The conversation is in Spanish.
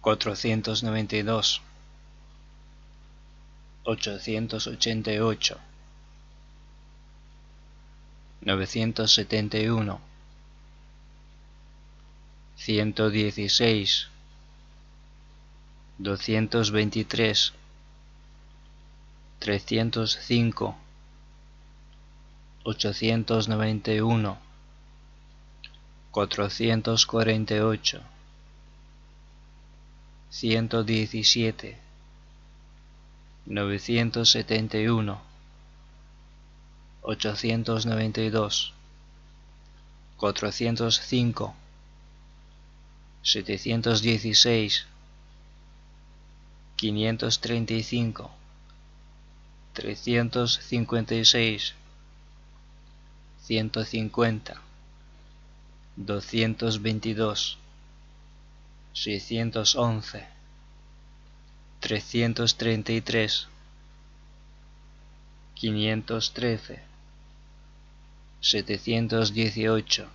492, 888, 971, 116, 223, 305, 891, 448, 117, 971, 892, 405, 716, 535, 356, 150, 222, 611, 333, 513, 718,